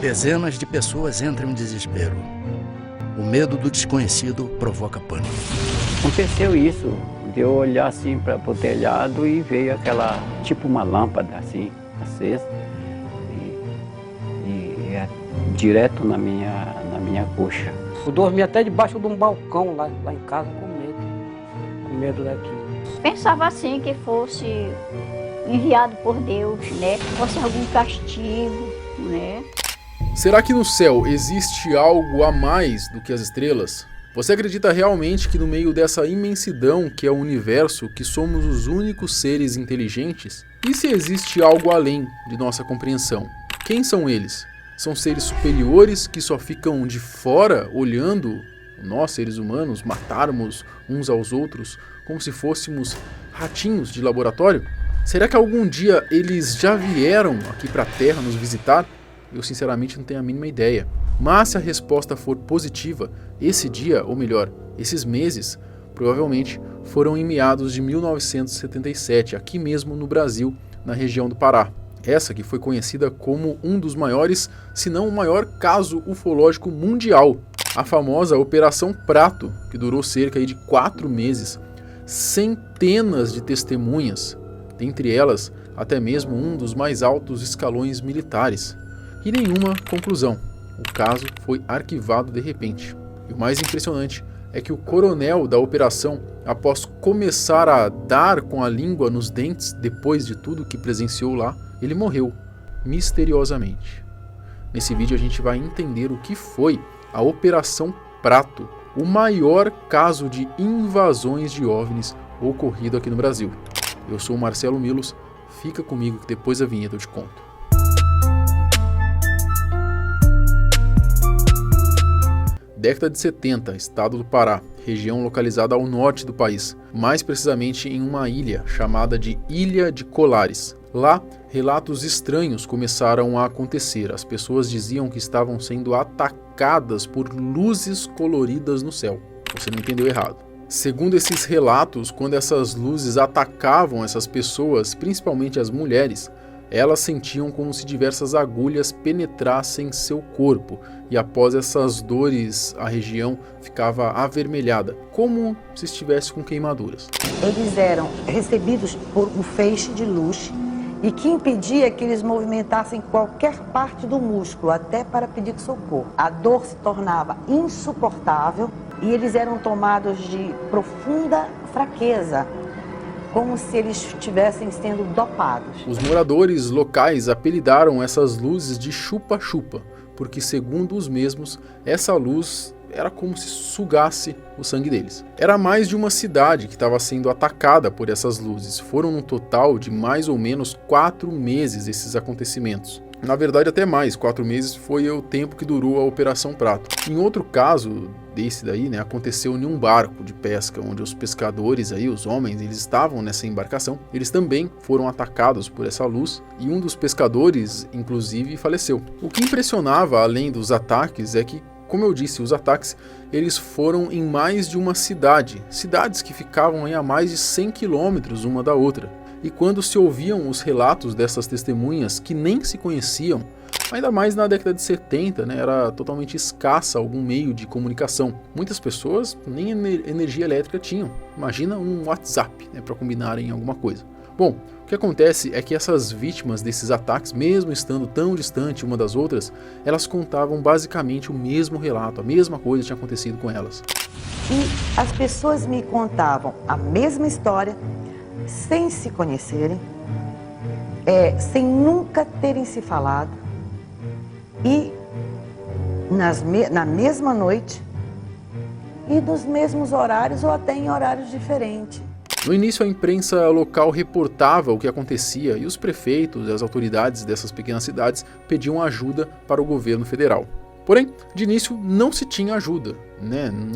Dezenas de pessoas entram em desespero. O medo do desconhecido provoca pânico. Aconteceu isso, de eu olhar assim para o telhado e veio aquela, tipo uma lâmpada assim, acesa, e direto na minha coxa. Eu dormi até debaixo de um balcão lá em casa com medo daqui. Pensava assim que fosse enviado por Deus, né? Que fosse algum castigo, né? Será que no céu existe algo a mais do que as estrelas? Você acredita realmente que no meio dessa imensidão que é o universo, que somos os únicos seres inteligentes? E se existe algo além de nossa compreensão? Quem são eles? São seres superiores que só ficam de fora olhando nós, seres humanos, matarmos uns aos outros como se fôssemos ratinhos de laboratório? Será que algum dia eles já vieram aqui para a Terra nos visitar? Eu sinceramente não tenho a mínima ideia. Mas se a resposta for positiva, esse dia, ou melhor, esses meses, provavelmente foram em meados de 1977, aqui mesmo no Brasil, na região do Pará. Essa que foi conhecida como um dos maiores, se não o maior caso ufológico mundial. A famosa Operação Prato, que durou cerca de 4 meses. Centenas de testemunhas, dentre elas até mesmo um dos mais altos escalões militares. E nenhuma conclusão. O caso foi arquivado de repente. E o mais impressionante é que o coronel da operação, após começar a dar com a língua nos dentes depois de tudo que presenciou lá, ele morreu misteriosamente. Nesse vídeo a gente vai entender o que foi a Operação Prato, o maior caso de invasões de OVNIs ocorrido aqui no Brasil. Eu sou o Marcelo Milos, fica comigo que depois da vinheta eu te conto. Década de 70, estado do Pará, região localizada ao norte do país, mais precisamente em uma ilha chamada de Ilha de Colares. Lá, relatos estranhos começaram a acontecer. As pessoas diziam que estavam sendo atacadas por luzes coloridas no céu. Você não entendeu errado. Segundo esses relatos, quando essas luzes atacavam essas pessoas, principalmente as mulheres, elas sentiam como se diversas agulhas penetrassem seu corpo e após essas dores a região ficava avermelhada, como se estivesse com queimaduras. Eles eram recebidos por um feixe de luz e que impedia que eles movimentassem qualquer parte do músculo, até para pedir socorro. A dor se tornava insuportável e eles eram tomados de profunda fraqueza, como se eles estivessem sendo dopados. Os moradores locais apelidaram essas luzes de chupa-chupa, porque segundo os mesmos, essa luz era como se sugasse o sangue deles. Era mais de uma cidade que estava sendo atacada por essas luzes. Foram um total de mais ou menos 4 meses esses acontecimentos. Na verdade até mais, 4 meses foi o tempo que durou a Operação Prato. Em outro caso desse daí, aconteceu em um barco de pesca, onde os pescadores aí, os homens, eles estavam nessa embarcação, eles também foram atacados por essa luz e um dos pescadores, inclusive, faleceu. O que impressionava, além dos ataques, é que, como eu disse, os ataques eles foram em mais de uma cidade, cidades que ficavam aí a mais de 100 quilômetros uma da outra. E quando se ouviam os relatos dessas testemunhas que nem se conheciam, ainda mais na década de 70, era totalmente escassa algum meio de comunicação. Muitas pessoas nem energia elétrica tinham. Imagina um WhatsApp para combinarem alguma coisa. Bom, o que acontece é que essas vítimas desses ataques, mesmo estando tão distante uma das outras, elas contavam basicamente o mesmo relato, a mesma coisa tinha acontecido com elas. E as pessoas me contavam a mesma história, sem se conhecerem, sem nunca terem se falado, e na mesma noite, e nos mesmos horários ou até em horários diferentes. No início a imprensa local reportava o que acontecia e os prefeitos e as autoridades dessas pequenas cidades pediam ajuda para o governo federal. Porém, de início não se tinha ajuda,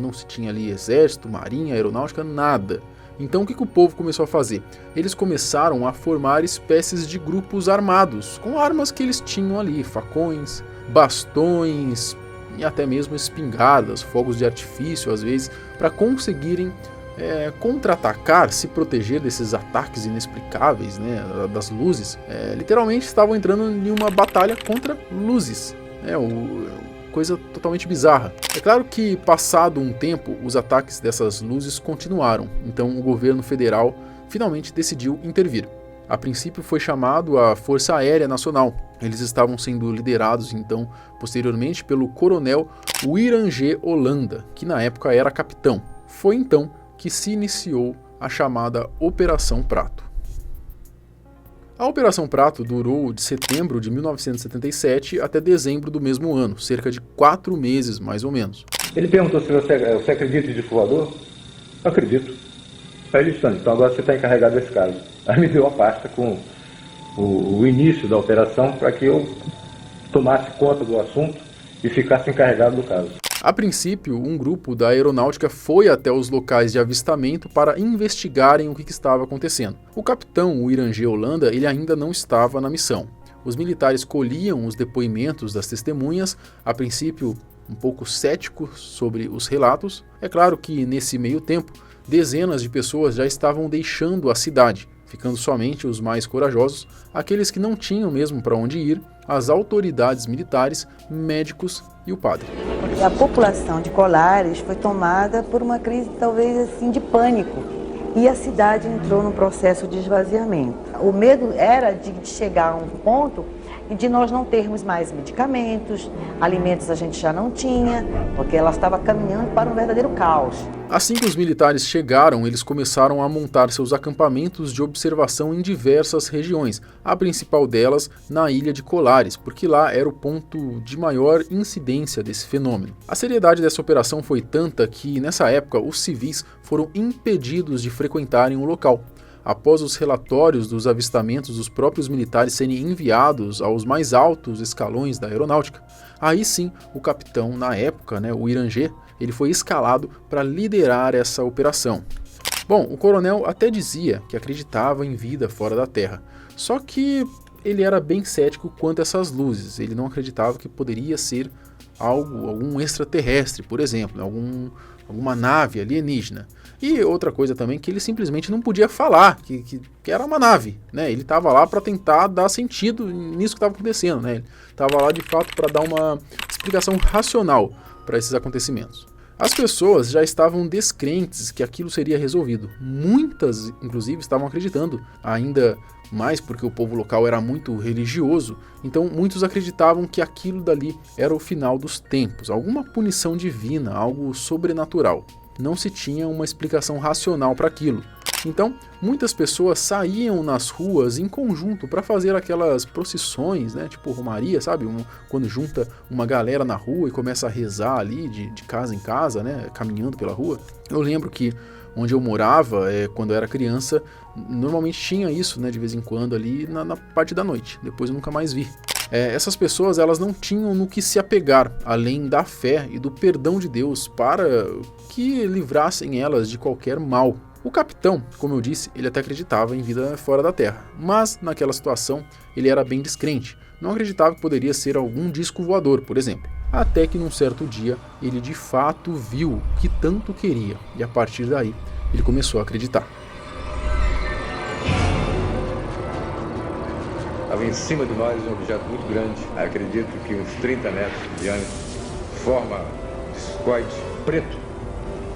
não se tinha ali exército, marinha, aeronáutica, nada. Então o que o povo começou a fazer? Eles começaram a formar espécies de grupos armados, com armas que eles tinham ali, facões, bastões e até mesmo espingardas, fogos de artifício às vezes, para conseguirem contra-atacar, se proteger desses ataques inexplicáveis das luzes. Literalmente estavam entrando em uma batalha contra luzes. Coisa totalmente bizarra. É claro que, passado um tempo, os ataques dessas luzes continuaram, então o governo federal finalmente decidiu intervir. A princípio foi chamado a Força Aérea Nacional. Eles estavam sendo liderados, então, posteriormente, pelo coronel Wieranger Hollanda, que na época era capitão. Foi então que se iniciou a chamada Operação Prato. A Operação Prato durou de setembro de 1977 até dezembro do mesmo ano, cerca de 4 meses mais ou menos. Ele perguntou se você acredita em disco voador? Eu acredito. Aí ele disse, então agora você está encarregado desse caso. Aí me deu a pasta com o início da operação para que eu tomasse conta do assunto e ficasse encarregado do caso. A princípio, um grupo da aeronáutica foi até os locais de avistamento para investigarem o que estava acontecendo. O capitão Wieranger Hollanda ele ainda não estava na missão. Os militares colhiam os depoimentos das testemunhas, a princípio um pouco céticos sobre os relatos. É claro que nesse meio tempo, dezenas de pessoas já estavam deixando a cidade, ficando somente os mais corajosos, aqueles que não tinham mesmo para onde ir, as autoridades militares, médicos e o padre. A população de Colares foi tomada por uma crise talvez assim de pânico e a cidade entrou num processo de esvaziamento. O medo era de chegar a um ponto de nós não termos mais medicamentos, alimentos a gente já não tinha, porque ela estava caminhando para um verdadeiro caos. Assim que os militares chegaram, eles começaram a montar seus acampamentos de observação em diversas regiões, a principal delas na ilha de Colares, porque lá era o ponto de maior incidência desse fenômeno. A seriedade dessa operação foi tanta que, nessa época, os civis foram impedidos de frequentarem o local. Após os relatórios dos avistamentos dos próprios militares serem enviados aos mais altos escalões da aeronáutica, aí sim o capitão, na época, o Wieranger, ele foi escalado para liderar essa operação. Bom, o coronel até dizia que acreditava em vida fora da Terra, só que ele era bem cético quanto a essas luzes, ele não acreditava que poderia ser algum extraterrestre, por exemplo, alguma nave alienígena. E outra coisa também, que ele simplesmente não podia falar que era uma nave, Ele estava lá para tentar dar sentido nisso que estava acontecendo, Ele estava lá de fato para dar uma explicação racional para esses acontecimentos. As pessoas já estavam descrentes que aquilo seria resolvido. Muitas, inclusive, estavam acreditando, ainda mais porque o povo local era muito religioso, então muitos acreditavam que aquilo dali era o final dos tempos, alguma punição divina, algo sobrenatural. Não se tinha uma explicação racional para aquilo. Então, muitas pessoas saíam nas ruas em conjunto para fazer aquelas procissões, tipo romaria, sabe? Quando junta uma galera na rua e começa a rezar ali de casa em casa, caminhando pela rua. Eu lembro que onde eu morava, quando eu era criança, normalmente tinha isso, de vez em quando ali na parte da noite. Depois eu nunca mais vi. Essas pessoas elas não tinham no que se apegar, além da fé e do perdão de Deus para que livrassem elas de qualquer mal. O capitão, como eu disse, ele até acreditava em vida fora da Terra, mas naquela situação ele era bem descrente, não acreditava que poderia ser algum disco voador, por exemplo. Até que num certo dia ele de fato viu o que tanto queria e a partir daí ele começou a acreditar. Estava em cima de nós um objeto muito grande, acredito que uns 30 metros de diâmetro, forma discoide preto.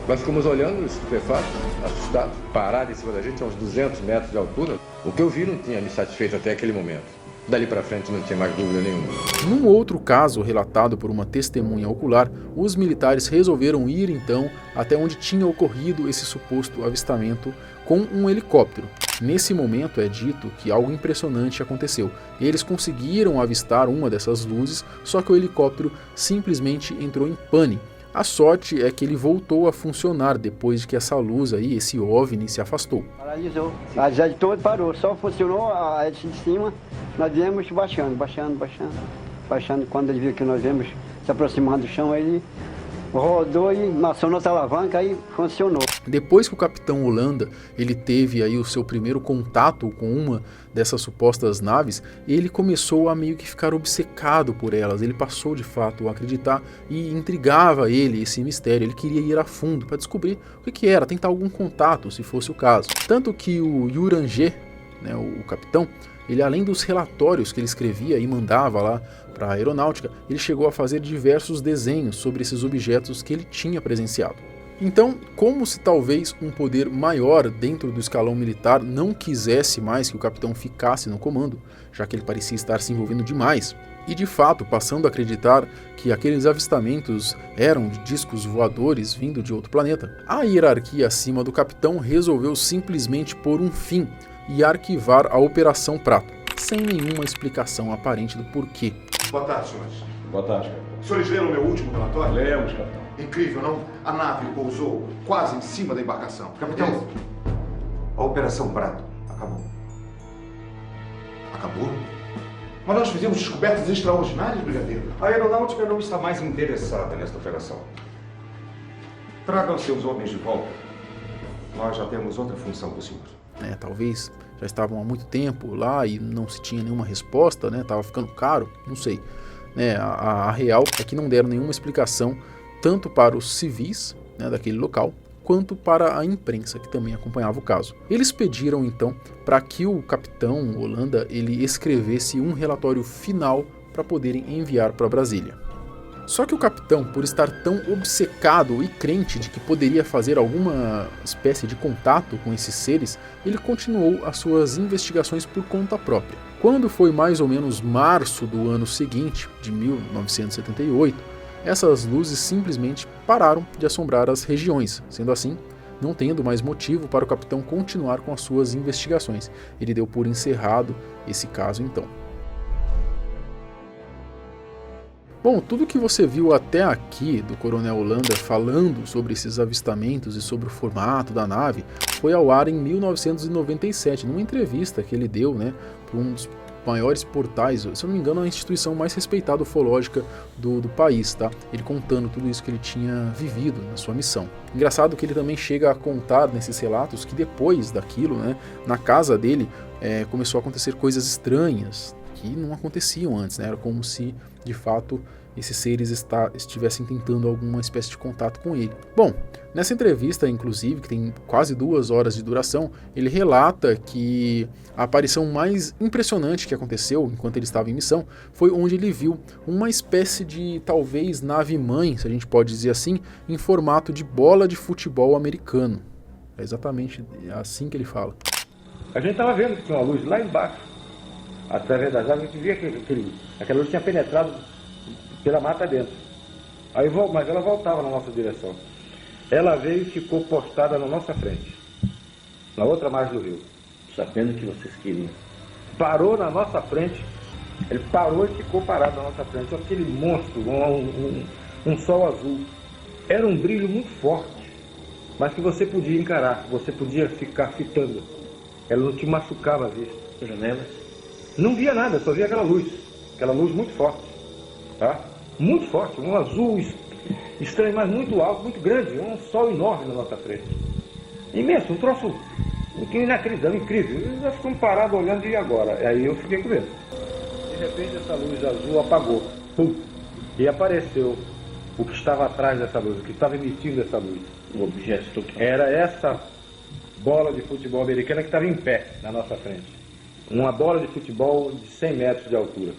Nós ficamos olhando, estupefatos, assustados, parado em cima da gente a uns 200 metros de altura. O que eu vi não tinha me satisfeito até aquele momento. Dali para frente não tinha mais dúvida nenhuma. Num outro caso, relatado por uma testemunha ocular, os militares resolveram ir então até onde tinha ocorrido esse suposto avistamento com um helicóptero. Nesse momento é dito que algo impressionante aconteceu. Eles conseguiram avistar uma dessas luzes, só que o helicóptero simplesmente entrou em pane. A sorte é que ele voltou a funcionar depois de que essa luz aí, esse OVNI, se afastou. Paralisou. A jet todo parou, só funcionou a jet de cima, nós viemos baixando. Quando ele viu que nós viemos se aproximando do chão, ele rodou e acionou outra alavanca e funcionou. Depois que o capitão Hollanda ele teve aí o seu primeiro contato com uma dessas supostas naves, ele começou a meio que ficar obcecado por elas. Ele passou de fato a acreditar e intrigava ele esse mistério. Ele queria ir a fundo para descobrir o que era, tentar algum contato, se fosse o caso. Tanto que o Wieranger, o capitão, ele, além dos relatórios que ele escrevia e mandava lá para a aeronáutica, ele chegou a fazer diversos desenhos sobre esses objetos que ele tinha presenciado. Então, como se talvez um poder maior dentro do escalão militar não quisesse mais que o capitão ficasse no comando, já que ele parecia estar se envolvendo demais, e de fato passando a acreditar que aqueles avistamentos eram de discos voadores vindo de outro planeta, a hierarquia acima do capitão resolveu simplesmente pôr um fim e arquivar a Operação Prato, sem nenhuma explicação aparente do porquê. Boa tarde, senhores. Boa tarde, capitão. Os senhores leram o meu último relatório? Lemos, capitão. Incrível, não? A nave pousou quase em cima da embarcação. Capitão, a Operação Prato acabou. Acabou? Mas nós fizemos descobertas extraordinárias, brigadeiro. A aeronáutica não está mais interessada nesta operação. Tragam seus homens de volta. Nós já temos outra função para o senhor. Talvez já estavam há muito tempo lá e não se tinha nenhuma resposta, estava ficando caro, não sei. A real é que não deram nenhuma explicação tanto para os civis daquele local, quanto para a imprensa que também acompanhava o caso. Eles pediram então para que o capitão Holanda ele escrevesse um relatório final para poderem enviar para Brasília. Só que o capitão, por estar tão obcecado e crente de que poderia fazer alguma espécie de contato com esses seres, ele continuou as suas investigações por conta própria. Quando foi mais ou menos março do ano seguinte, de 1978, essas luzes simplesmente pararam de assombrar as regiões. Sendo assim, não tendo mais motivo para o capitão continuar com as suas investigações, ele deu por encerrado esse caso então. Bom, tudo que você viu até aqui do Coronel Holanda falando sobre esses avistamentos e sobre o formato da nave foi ao ar em 1997, numa entrevista que ele deu para um dos maiores portais, se eu não me engano, a instituição mais respeitada ufológica do país, tá? Ele contando tudo isso que ele tinha vivido na sua missão. Engraçado que ele também chega a contar nesses relatos que depois daquilo, na casa dele, começou a acontecer coisas estranhas que não aconteciam antes, Era como se, de fato, esses seres estivessem tentando alguma espécie de contato com ele. Bom, nessa entrevista, inclusive, que tem quase 2 horas de duração, ele relata que a aparição mais impressionante que aconteceu enquanto ele estava em missão foi onde ele viu uma espécie de, talvez, nave-mãe, se a gente pode dizer assim, em formato de bola de futebol americano. É exatamente assim que ele fala. A gente estava vendo que tinha uma luz lá embaixo. Através das árvores, a gente via que aquela luz tinha penetrado pela mata dentro. Mas ela voltava na nossa direção. Ela veio e ficou postada na nossa frente, na outra margem do rio. Sabendo o que vocês queriam. Parou na nossa frente. Ele parou e ficou parado na nossa frente. Aquele monstro, um sol azul. Era um brilho muito forte, mas que você podia encarar, você podia ficar fitando. Ela não te machucava a vista. Janelas? Não via nada, só via aquela luz muito forte, tá? Muito forte, um azul estranho, mas muito alto, muito grande, um sol enorme na nossa frente. Imenso, um troço inacreditável, incrível. Nós ficamos parados olhando e agora? Aí eu fiquei com medo. De repente essa luz azul apagou, pum, e apareceu o que estava atrás dessa luz, o que estava emitindo essa luz. O objeto era essa bola de futebol americana que estava em pé na nossa frente. Uma bola de futebol de 100 metros de altura,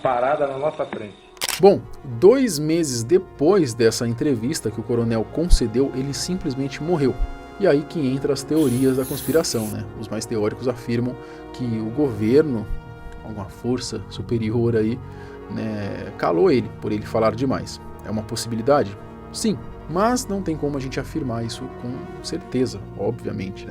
parada na nossa frente. Bom, 2 meses depois dessa entrevista que o coronel concedeu, ele simplesmente morreu. E aí que entra as teorias da conspiração, Os mais teóricos afirmam que o governo, alguma força superior aí, calou ele, por ele falar demais. É uma possibilidade? Sim, mas não tem como a gente afirmar isso com certeza, obviamente,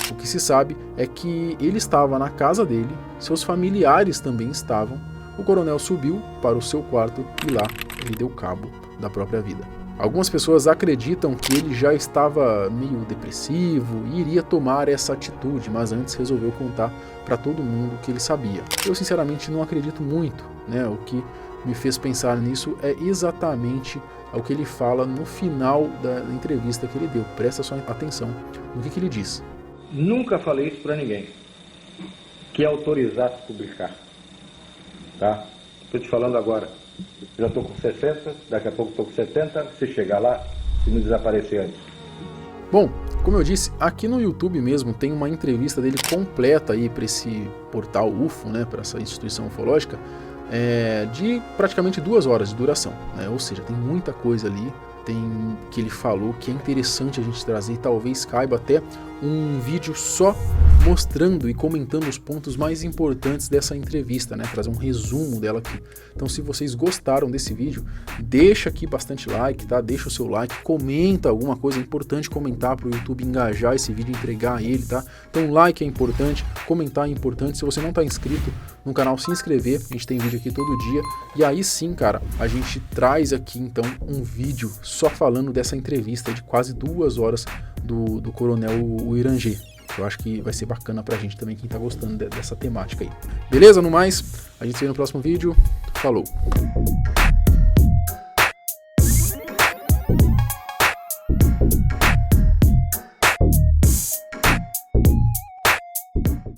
O que se sabe é que ele estava na casa dele, seus familiares também estavam, o coronel subiu para o seu quarto e lá ele deu cabo da própria vida. Algumas pessoas acreditam que ele já estava meio depressivo e iria tomar essa atitude, mas antes resolveu contar para todo mundo o que ele sabia. Eu sinceramente não acredito muito, O que me fez pensar nisso é exatamente o que ele fala no final da entrevista que ele deu. Presta só atenção no que ele diz. Nunca falei isso para ninguém que autorizasse publicar, tá? Estou te falando agora. Já estou com 60, daqui a pouco estou com 70. Se chegar lá, se não desaparecer antes. Bom, como eu disse, aqui no YouTube mesmo tem uma entrevista dele completa aí para esse portal UFO, né, para essa instituição ufológica, de praticamente 2 horas de duração, né? Ou seja, tem muita coisa ali, tem que ele falou que é interessante a gente trazer, e talvez caiba até um vídeo só mostrando e comentando os pontos mais importantes dessa entrevista, né? Trazer um resumo dela aqui. Então, se vocês gostaram desse vídeo, deixa aqui bastante like, tá? Deixa o seu like, comenta alguma coisa, é importante comentar para o YouTube engajar esse vídeo, entregar ele, tá? Então, like é importante, comentar é importante. Se você não está inscrito no canal, se inscrever, a gente tem vídeo aqui todo dia. E aí sim, cara, a gente traz aqui então um vídeo só falando dessa entrevista de quase 2 horas do coronel Irangê. Eu acho que vai ser bacana pra gente também, quem tá gostando dessa temática aí. Beleza? No mais, a gente se vê no próximo vídeo. Falou!